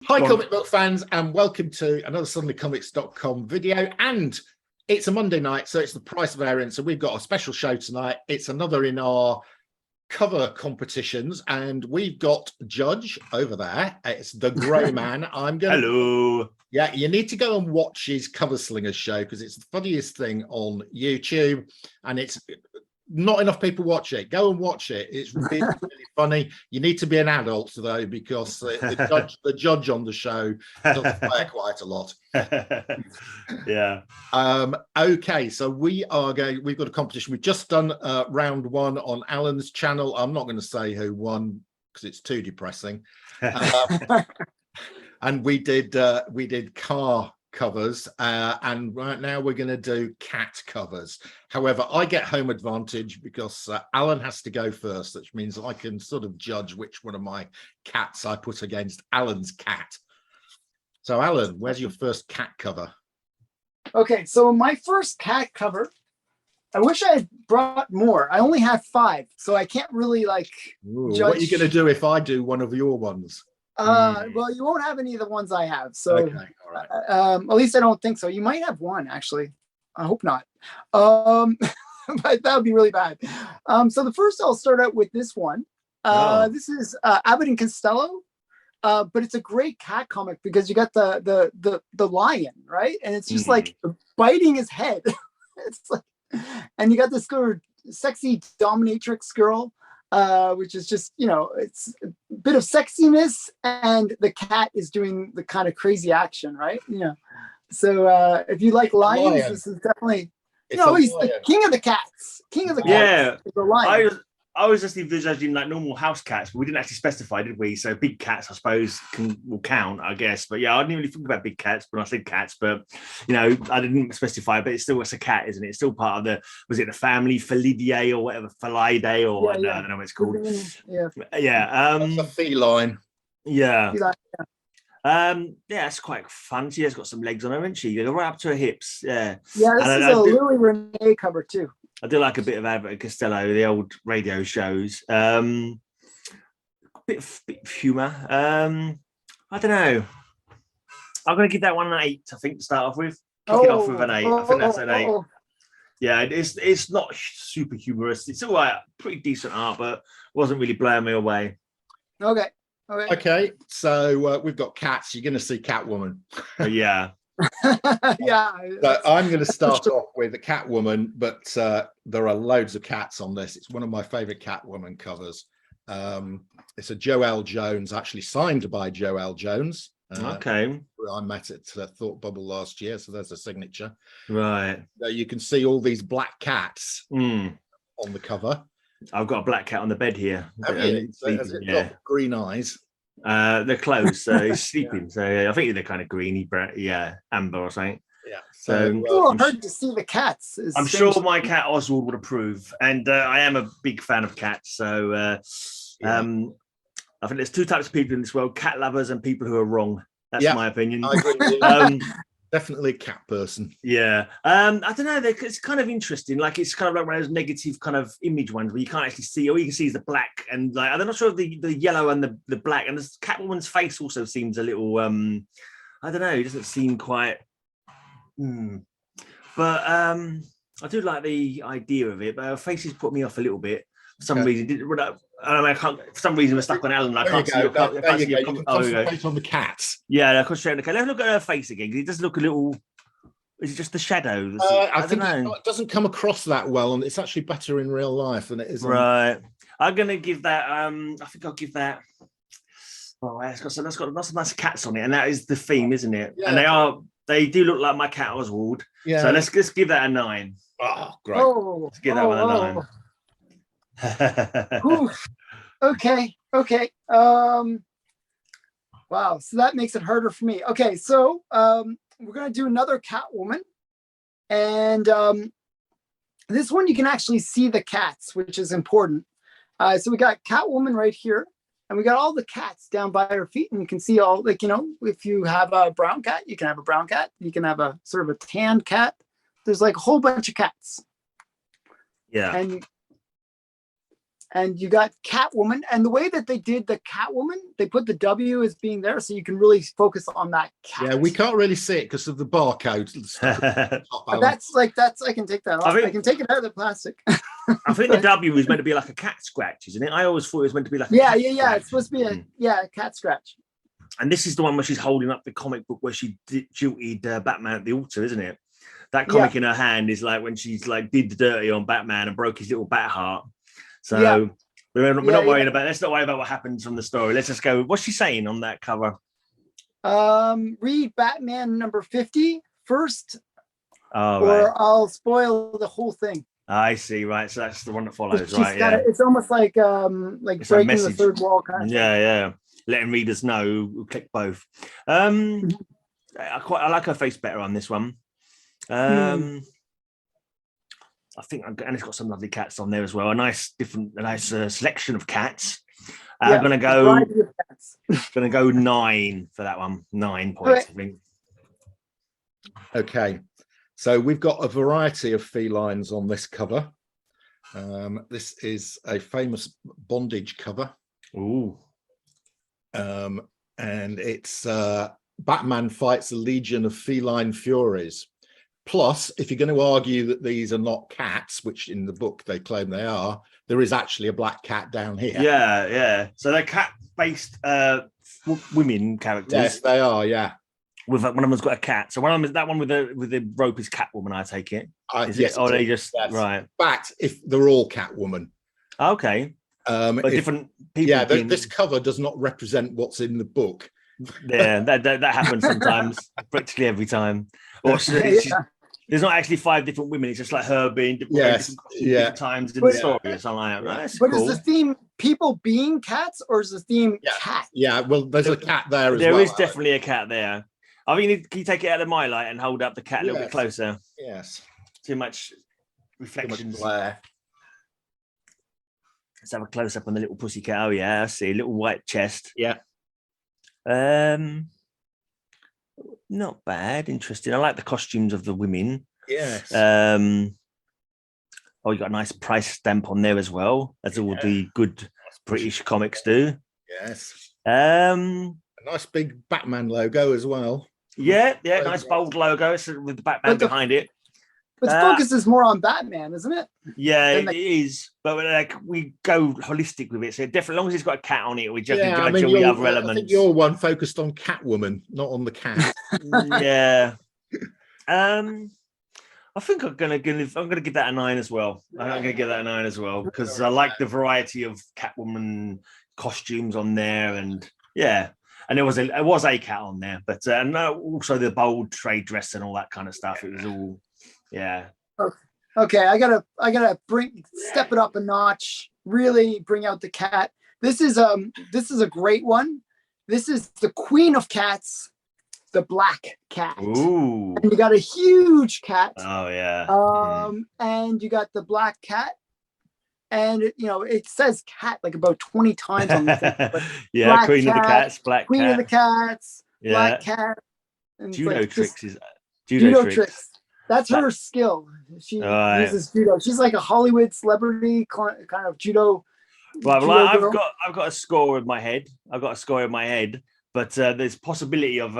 Hi, comic book fans, and welcome to another SuddenlyComics.com video. And it's a Monday night, so it's the price variance. So we've got a special show tonight. It's another in our cover competitions, and we've got Judge over there. It's the Greyman. Hello. Yeah, you need to go and watch his Cover Slingers show because it's the funniest thing on YouTube, and it's not enough people watch it. Go and watch it. It's really, really funny. You need to be an adult though, because the judge on the show does swear quite a lot. Yeah. Okay, so we've got a competition. We've just done round one on Allan's channel. I'm not going to say who won because it's too depressing. And we did car covers, and right now we're going to do cat covers. However, I get home advantage because Allan has to go first, which means I can sort of judge which one of my cats I put against Allan's cat. So Allan, where's your first cat cover? Okay, so my first cat cover, I wish I had brought more. I only have 5, so I can't really like judge. What are you going to do if I do one of your ones? Well, you won't have any of the ones I have, so okay, all right. At least I don't think so. You might have one, actually. I hope not. But that would be really bad. So the first, I'll start out with this one. This is Abbott and Costello, but it's a great cat comic because you got the lion, right? And it's just like biting his head. It's like, and you got this girl, sexy dominatrix girl, which is just, you know, it's a bit of sexiness, and the cat is doing the kind of crazy action, right? Yeah. So if you like lions, this is definitely, you know, he's the king of the cats. King of the cats. Yeah. The lion. I was just envisaging like normal house cats, but we didn't actually specify, did we? So big cats, I suppose, will count, I guess. But yeah, I didn't really think about big cats when I said cats, but you know, I didn't specify. But it's still a cat, isn't it? It's still part of the, was it the family Felidae or whatever, Felidae or I don't know what it's called. Yeah. Yeah. That's a feline. Yeah. Feline, yeah, it's quite fun. She has got some legs on her, isn't she? You go right up to her hips. Yeah. Yeah, this is a Lily Renee cover too. I do like a bit of Abbott and Costello, the old radio shows. Bit of humour. I don't know. I'm going to give that one an 8, I think, to start off with. Kick it off with an 8. I think that's an 8. Yeah, it's not super humorous. It's all right, pretty decent art, but wasn't really blowing me away. Okay. Okay, so we've got cats. You're going to see Catwoman. Yeah. Yeah. So I'm going to start off with a Catwoman, but there are loads of cats on this. It's one of my favorite Catwoman covers. It's a Joelle Jones, actually signed by Joelle Jones. Okay. I met at Thought Bubble last year, so there's a signature. Right. So you can see all these black cats on the cover. I've got a black cat on the bed here. Have you? So has it got green eyes? They're closed, so he's sleeping. So I think they're kind of greeny, amber or something. Yeah. So it's hard to see the cats. I'm sure my cat Oswald would approve, and I am a big fan of cats. So I think there's 2 types of people in this world: cat lovers and people who are wrong. That's my opinion. I agree with you. Definitely a cat person. Yeah. I don't know. It's kind of interesting. Like it's kind of like one of those negative kind of image ones where you can't actually see. All you can see is the black, and like I'm not sure if the yellow and the black, and the Catwoman's face also seems a little. I don't know. It doesn't seem quite. But I do like the idea of it. But her faces put me off a little bit. For some reason, I can't. For some reason, we're stuck on Allan. I can't see your concentrate on the cats. Yeah, I concentrate on the cat. Let's look at her face again. It does look a little. Is it just the shadow? I don't know. It doesn't come across that well, and it's actually better in real life than it is. Right. I'm gonna give that. I think I'll give that. Oh, it's got lots of nice cats on it, and that is the theme, isn't it? Yeah. And they do look like my cat Oswald. Yeah. So let's give that a 9. Oh, great. Let's give that one a 9. Okay. Wow, so that makes it harder for me. Okay, so we're gonna do another Catwoman, and this one you can actually see the cats, which is important. So we got Catwoman right here, and we got all the cats down by her feet, and you can see all, like, you know, if you have a brown cat, you can have a brown cat, you can have a sort of a tan cat. There's like a whole bunch of cats. Yeah. And you got Catwoman, and the way that they did the Catwoman, they put the W as being there, so you can really focus on that cat. Yeah, we can't really see it because of the barcode. But that's I can take that off. I can take it out of the plastic. I think the W was meant to be like a cat scratch, isn't it? I always thought it was meant to be like a yeah. scratch. It's supposed to be a cat scratch. And this is the one where she's holding up the comic book where she jilted Batman at the altar, isn't it? That comic in her hand is like when she's like did the dirty on Batman and broke his little bat heart. So we're not worrying about. Let's not worry about what happens from the story. Let's just go. What's she saying on that cover? Read Batman number 50 first, or right. I'll spoil the whole thing. I see. Right, so that's the one that follows, She's right? Yeah, it's almost like it's breaking the third wall kind of thing. Yeah. Letting readers know. We'll click both. I like her face better on this one. I think, and it's got some lovely cats on there as well. A nice selection of cats. I'm gonna go 9 for that one. 9 points, I think. Okay, so we've got a variety of felines on this cover. This is a famous bondage cover. Ooh. And it's Batman fights a legion of feline furies. Plus, if you're going to argue that these are not cats, which in the book they claim they are, there is actually a black cat down here. Yeah. So they're cat-based women characters. Yes, they are. Yeah. With one of them's got a cat. So one of them is that one with the rope is Catwoman. I take it. Yes. Or they just right. In fact, if they're all Catwoman. Okay. But different people. Yeah. This cover does not represent what's in the book. Yeah, that happens sometimes, practically every time. Or there's not actually 5 different women. It's just like her being different times in the story or something like that. Right? But cool. Is the theme people being cats, or is the theme cat? Yeah, well, there's a cat there as well. There is definitely a cat there. I mean, can you take it out of my light and hold up the cat a little bit closer? Yes. Too much reflections. Too much glare. Let's have a close up on the little pussy cat. Oh yeah, I see a little white chest. Yeah. Not bad. Interesting. I like the costumes of the women. Yes. You got a nice price stamp on there as well, as all the good British comics do. Yes. A nice big Batman logo as well. Yeah, nice bold logo with the Batman behind it. But the focus is more on Batman, isn't it? Yeah, it is. But like we go holistic with it. So definitely, as long as it's got a cat on it, we just judge all the other elements. I think your one focused on Catwoman, not on the cat. Yeah. I think I'm gonna give that a 9 as well. I'm gonna give that a 9 as well because I like the variety of Catwoman costumes on there, and and there was a cat on there, but and also the bold trade dress and all that kind of stuff. It was all. Yeah. Okay, I gotta step it up a notch. Really bring out the cat. This is a great one. This is the Queen of Cats, the black cat. Ooh. And you got a huge cat. Oh yeah. And you got the black cat, and it says cat like about 20 times on the thing. Yeah, Queen of the Cats, black Queen cat. of the Cats, black cat. And judo tricks is judo tricks. That's her skill. She uses judo. She's like a Hollywood celebrity kind of judo. Right. Well, I've got a score in my head. But there's possibility of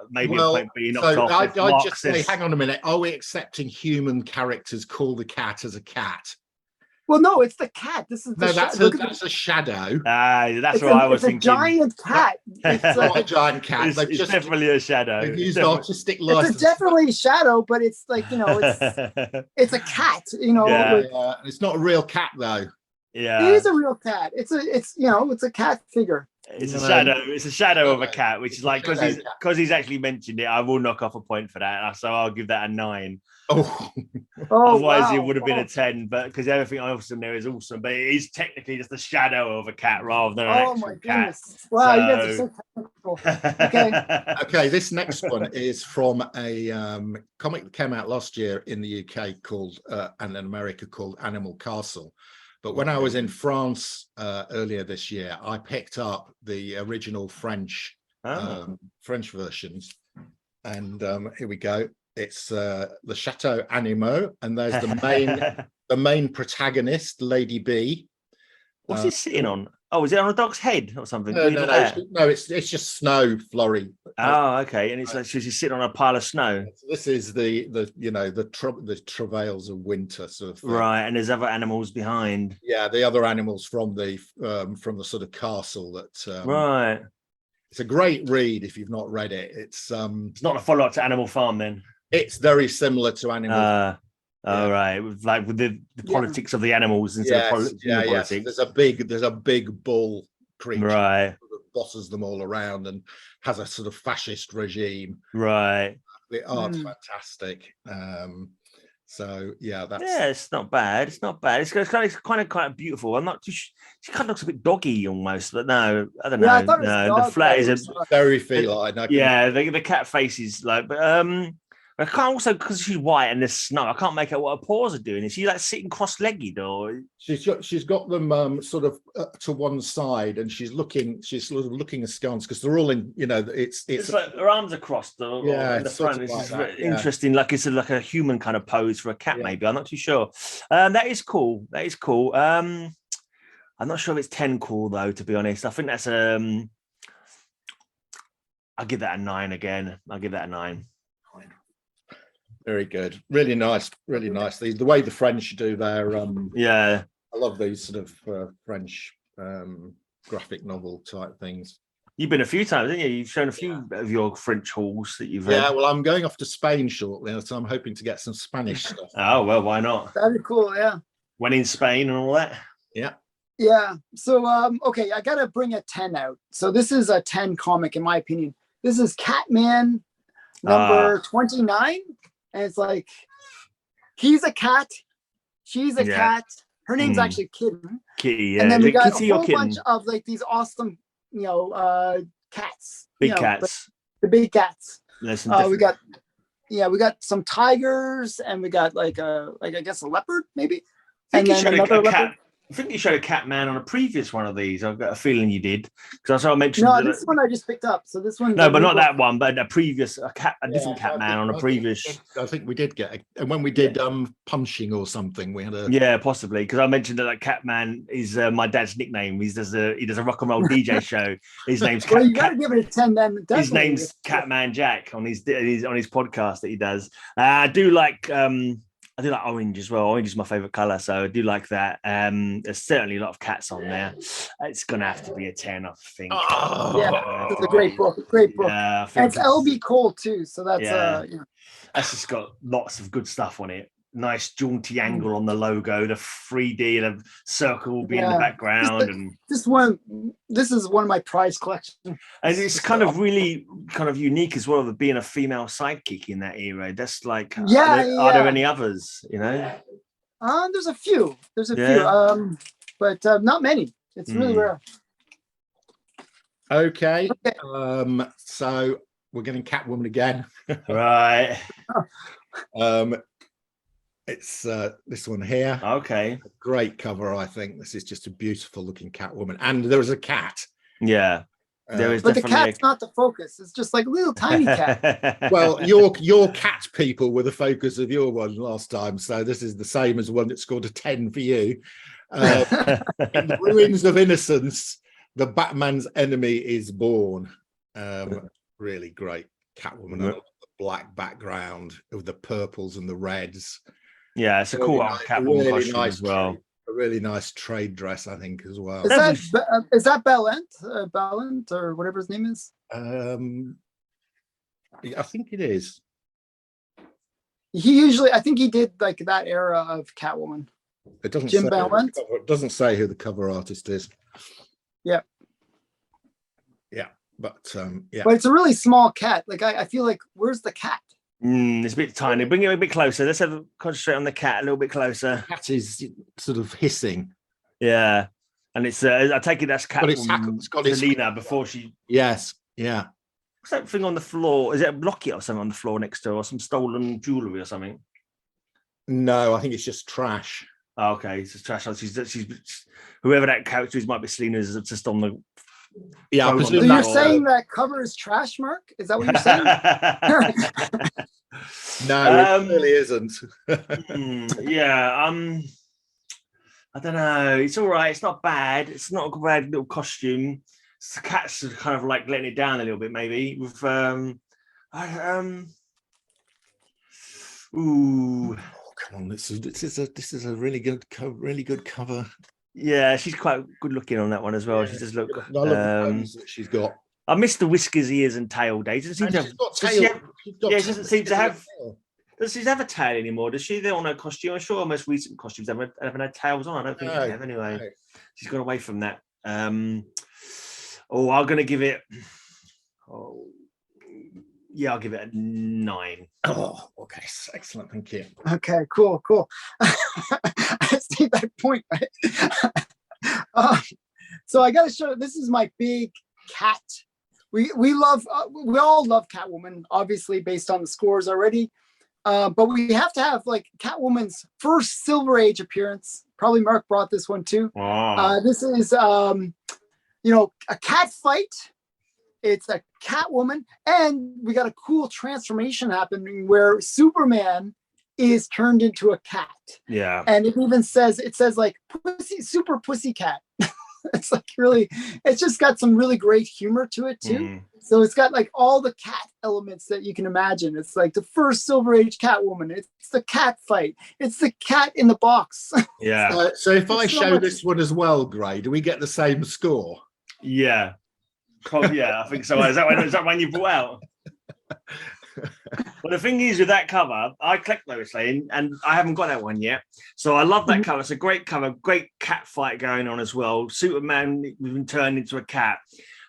maybe a point being knocked off. I just say, hang on a minute. Are we accepting human characters call the cat as a cat? Well, no, it's the cat. This is that's a shadow. That's what I was thinking. It's a giant cat. It's not a giant cat. It's definitely a shadow. They've used artistic license. It's definitely a shadow, but it's like it's a cat. It's not a real cat though. Yeah, it is a real cat. It's a cat figure. It's a shadow. It's a shadow of a cat, which is like because he's actually mentioned it. I will knock off a point for that, so I'll give that a 9. Otherwise, it would have been a 10. But because everything else in there is awesome, but it is technically just a shadow of a cat rather than an actual cat. Wow, you guys are so technical. Okay, this next one is from a comic that came out last year in the UK called and in America called Animal Castle. But when I was in France earlier this year, I picked up the original French versions, and here we go. It's the Chateau Animaux, and there's the main protagonist, Lady B, What's he sitting on? Oh, is it on a dog's head or something? No, it's just snow flurry. Oh, okay. And it's like she's sitting on a pile of snow. This is the travails of winter sort of thing. Right, and there's other animals behind. Yeah, the other animals from the sort of castle that. Right. It's a great read if you've not read it. It's not a follow-up to Animal Farm then. It's very similar to Animal. Right, with the politics of the animals instead of politics. There's a big bull creature, right, that bosses them all around and has a sort of fascist regime. Right, The art's fantastic. So yeah, it's not bad. It's not bad. It's kind of beautiful. I'm not too. She kind of looks a bit doggy almost, but no, I don't know. I thought it was the flat is very feline. The cat face is like, but I can't also, because she's white and there's snow, I can't make out what her paws are doing. Is she like sitting cross-legged or? She's got them sort of to one side, and she's sort of looking askance because they're all in. It's like her arms are crossed. In the front. It's interesting. Like it's like a human kind of pose for a cat. Maybe I'm not too sure. That is cool. I'm not sure if it's 10 cool though. To be honest, I think that's I'll give that a 9 again. I'll give that a 9. Very good, really nice. The way the French do their I love these sort of French graphic novel type things. You've been a few times, haven't you? You've shown a few of your French hauls that you've well, I'm going off to Spain shortly, so I'm hoping to get some Spanish stuff. Oh well, why not? That'd be cool. Yeah. When in Spain and all that. Yeah. So okay, I gotta bring a 10 out. So this is a 10 comic in my opinion. This is Catman number 29. And it's like, he's a cat, she's a cat. Her name's actually Kitten. Kitty, yeah. And then we got a whole bunch of like these awesome, cats. Big cats. The big cats. We got some tigers, and we got like I guess a leopard maybe. And then another leopard. I think you showed a Catman on a previous one of these. I've got a feeling you did, because I mentioned. No, this one I just picked up. So this one. No, but not that one. But a different Catman on a previous. I think we did get, and when we did punching or something, we had a. Yeah, possibly, because I mentioned that Catman is my dad's nickname. He does a rock and roll DJ show. His name's. Well, you got to give it a 10 then. Definitely. His name's Catman Jack on his podcast that he does. I do like orange as well. Orange is my favorite color, so I do like that. There's certainly a lot of cats on there. It's gonna have to be a 10, I think. It's a great book. Yeah, and it's LB Cole too, so that's that's just got lots of good stuff on it. Nice jaunty angle on the logo, the 3D, the circle will be in the background, this is one of my prize collections. And it's kind of really kind of unique as well, of being a female sidekick in that era. That's like, are there any others? There's a few. But not many. It's really rare. Okay. So we're getting Catwoman again, right? It's this one here. Okay. A great cover, I think. This is just a beautiful looking Catwoman, and there is a cat. Yeah, there is. But the cat's not the focus. It's just like a little tiny cat. Well, your cat people were the focus of your one last time, so this is the same as one that scored a 10 for you. In the Ruins of Innocence, the Batman's enemy is born. Really great Catwoman. I love the black background with the purples and the reds. Yeah, it's a cool Catwoman costume as well. A really nice trade dress, I think, as well. Is that Ballant or whatever his name is? I think it is. I think he did like that era of Catwoman. It doesn't Jim say Ballant. It doesn't say who the cover artist is. Yeah. But But it's a really small cat. Like I feel like, where's the cat? It's a bit tiny. Bring it a bit closer. Let's concentrate on the cat a little bit closer. The cat is sort of hissing. Yeah, and it's I take it that's cat. It's got Selena before she. Yes. Yeah. What's that thing on the floor? Is it a locket or something on the floor next to her, or some stolen jewelry or something? No, I think it's just trash. Oh, okay, it's just trash. She's whoever that character is, might be Selena, is just on the. Yeah, so you're saying that cover is trash, Mark? Is that what you're saying? No, it really isn't. I don't know. It's all right. It's not bad. It's not a bad little costume. The cats are kind of like letting it down a little bit, maybe. With ooh, come on, this is a really good cover. Yeah, she's quite good looking on that one as well. Yeah. She does look. I love the pose that she's got. I missed the whiskers, ears, and tail days. Doesn't seem to have. She doesn't seem to have. Does she have a tail anymore? Does she? On her costume? I'm sure most recent costumes haven't had tails on. I don't think they have anyway. No. She's gone away from that. I'm going to give it. Yeah, I'll give it a 9. Oh, okay, excellent. Thank you. Okay, cool. I see that point, right? So I got to show. This is my big cat. We all love Catwoman, obviously based on the scores already. But we have to have like Catwoman's first Silver Age appearance. Probably Mark brought this one too. Wow. This is a cat fight. It's a Catwoman, and we got a cool transformation happening where Superman is turned into a cat. Yeah. And it says like super pussycat. It's like really, it's just got some really great humor to it too. Mm. So it's got like all the cat elements that you can imagine. It's like the first Silver Age Catwoman. It's the cat fight. It's the cat in the box. Yeah. So if I show this one as well, Gray, do we get the same score? Yeah. Yeah, I think so. Is that one you brought out? Well, the thing is with that cover, I clicked Lois Lane and I haven't got that one yet. So I love that cover. It's a great cover, great cat fight going on as well. Superman been turned into a cat.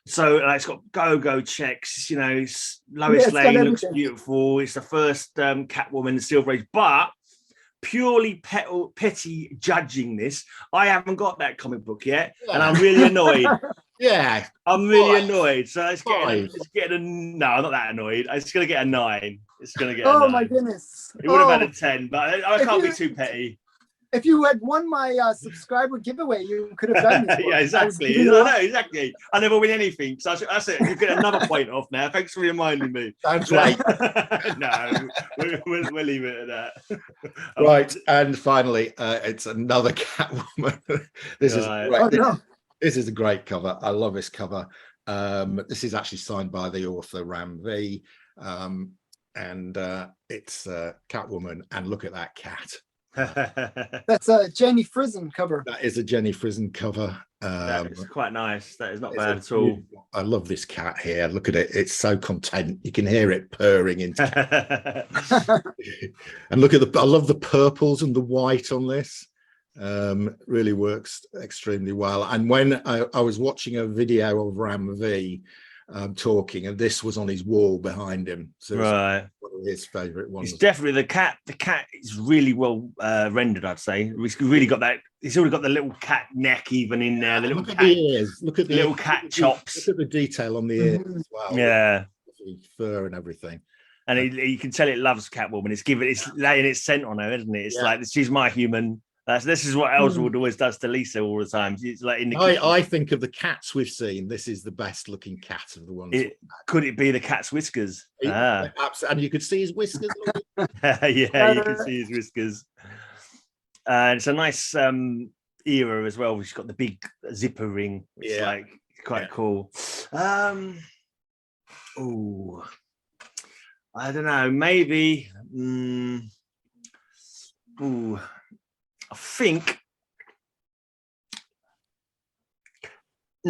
So it's got go-go checks, Lois Lane looks beautiful. It's the first Catwoman in Silver Age, but purely petty judging this, I haven't got that comic book yet, and I'm really annoyed. Yeah, I'm really annoyed. So it's getting no, I'm not that annoyed. It's gonna get a 9. It's gonna get. Oh a 9. My goodness! It would have had a 10, but I can't be too petty. If you had won my subscriber giveaway, you could have done this. Yeah, exactly. I know, exactly. I never win anything, so that's it. You get another point off now. Thanks for reminding me. Sounds right. No, we'll leave it at that. Right, and finally, it's another Catwoman. This is great. This is a great cover. I love this cover. This is actually signed by the author Ram V, and it's Catwoman. And look at that cat. That's a Jenny Frison cover. That is a Jenny Frison cover. That is quite nice. That is not bad at all. I love this cat here. Look at it. It's so content. You can hear it purring into and look at I love the purples and the white on this. Really works extremely well. And when I was watching a video of Ram V talking, and this was on his wall behind him. So right. One of his favorite ones. It's definitely the cat. The cat is really well rendered, I'd say. He's really got that. He's already got the little cat neck even in there. The little look cat at the ears. Look at the little cat chops. Look at the detail on the ears as well. Yeah. Fur and everything. And you can tell it loves Catwoman. It's laying its scent on her, isn't it? It's like, she's my human. This is what Ellsworth always does to Lisa all the time. It's like in the I think of the cats we've seen, this is the best looking cat of the ones. Could it be the cat's whiskers? And you could see his whiskers. Yeah, you can see his whiskers. And it's a nice era as well. She's got the big zipper ring. It's like quite cool. Oh, I don't know. Maybe. I think. I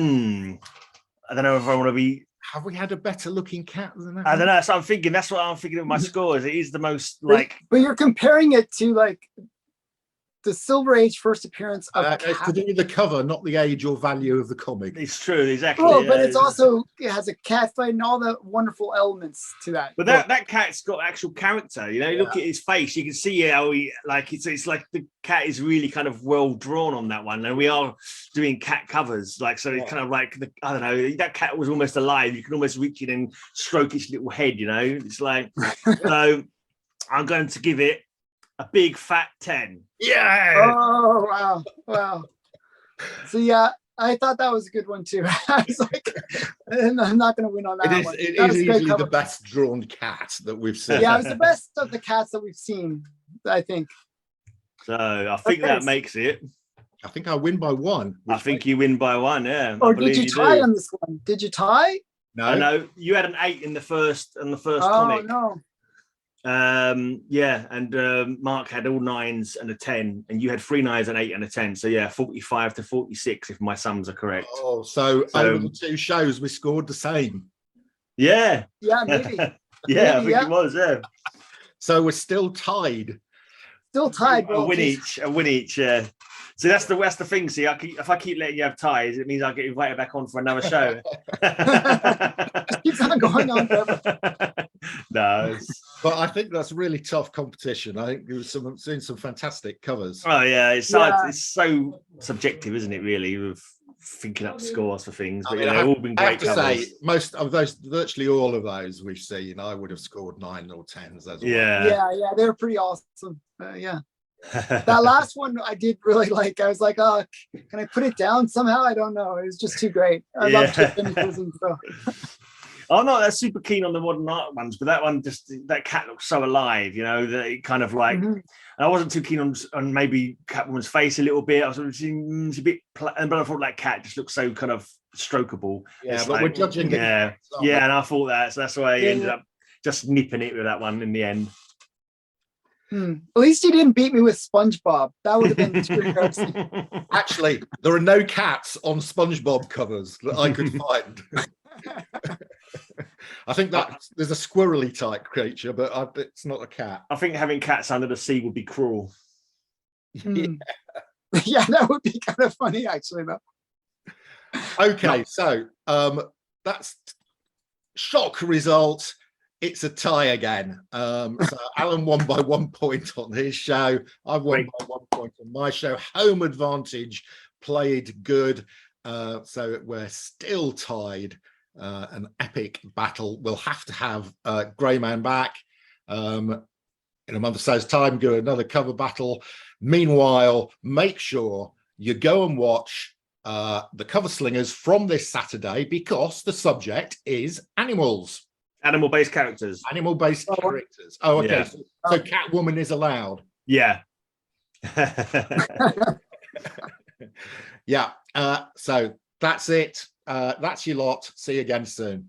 don't know if I want to be. Have we had a better looking cat than that? I don't know. So I'm thinking. That's what I'm thinking of my scores. It is the most like. But you're comparing it to like the Silver Age first appearance of it's to do with the cover, not the age or value of the comic. It's true, exactly. Oh, but it's also it has a cat fight and all the wonderful elements to that. But that cat's got actual character. Look at his face. You can see how he like it's like the cat is really kind of well drawn on that one. And we are doing cat covers, like so. It's kind of like I don't know. That cat was almost alive. You can almost reach in and stroke its little head. It's like so. I'm going to give it a big fat 10. Yeah. Oh wow. So yeah, I thought that was a good one too. I was like, I'm not going to win on that one. It is easily the best drawn cat that we've seen. Yeah, it was the best of the cats that we've seen, I think. So I think that makes it. I think I win by one. I think you win by one. Yeah. Or I did believe you tie do. on this one? Did you tie? No, I know you had an 8 in the first Oh comic. no. Yeah, and Mark had all 9s and a 10, and you had 3 9s, an 8, and a 10. So yeah, 45 to 46, if my sums are correct. Oh, so over the 2 shows we scored the same. Yeah. Yeah, maybe. Yeah, I Maybe, think it was. Yeah, So we're still tied. Still tied. a Well, win geez. each. A win each. Yeah. So that's the thing. See, if I keep letting you have ties, it means I get invited back on for another show. Just keeps on going on forever. No. It's, But I think that's really tough competition. I think there was seen some fantastic covers. oh yeah, it's Yeah. hard. It's so subjective, isn't it? Really, with thinking up scores for things. But I mean, yeah, they've all been I great have to covers. say, most of those, virtually all of those we've seen, I would have scored 9 or 10s as well. Yeah. Yeah, they were pretty awesome. Yeah. That last one I did really like. I was like, oh, can I put it down somehow? I don't know. It was just too great. I love Kid Images and stuff. I'm not that super keen on the modern art ones, but that one that cat looks so alive, you know, that it kind of like. Mhm. I wasn't too keen on maybe Catwoman's face a little bit. I was sort of it's a bit, but I thought that cat just looks so kind of strokeable. Yeah, It's but like, we're judging. Yeah, yeah, and I thought that, so that's why I Yeah, ended yeah. up just nipping it with that one in the end. At least you didn't beat me with SpongeBob. That would have been too embarrassing. Actually, there are no cats on SpongeBob covers that I could find. I think that there's a squirrely type creature, but it's not a cat. I think having cats under the sea would be cruel. Yeah, that would be kind of funny, actually, though. Okay, so that's shock result. It's a tie again. So Alan won by 1 point on his show. I've won by 1 point on my show. Home advantage played good. So we're still tied. An epic battle. We'll have to have Greyman back in a month or so's time, do another cover battle. Meanwhile, make sure you go and watch the Cover Slingers from this Saturday, because the subject is animals. Animal-based characters. Animal-based characters. Oh, okay. Yeah. So Catwoman is allowed. Yeah. Yeah. So that's it. That's your lot. See you again soon.